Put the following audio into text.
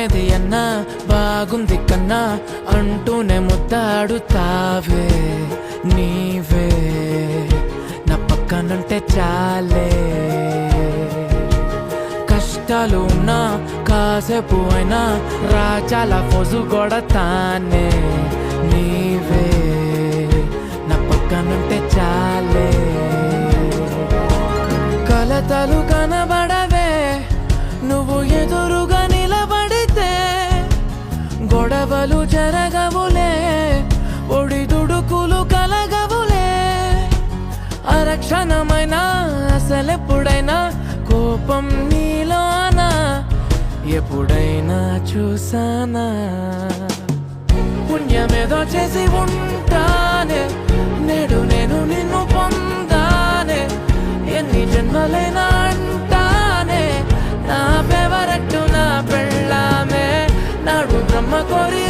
ఏది అన్నా బాగుంది కన్నా అంటూనే ముద్దాడుతావే నీవే నా పక్కనుంటే చాలే కష్టాలు ఉన్నా కాసేపు అయినా రాజాల ఫోజు కొడతానే నీవే నా పక్కనుంటే చాలే కలతలు కనబడవే నువ్వు ఎదురుగా నిలబడితే గొడవలు జరగవులే ఒడిదుడుకులు కలగవులే అరక్షణమైనా అసలెప్పుడైనా కోపం నీలోనా ఎప్పుడైనా చూసానా పుణ్యమేదో చేసి ఉంటానే నేడు నేను నిన్ను పొందానే ఎన్ని జన్మలైనా అంటానే నా ఫేవరెట్ నా పెళ్ళామే నాడు బ్రహ్మ కోరి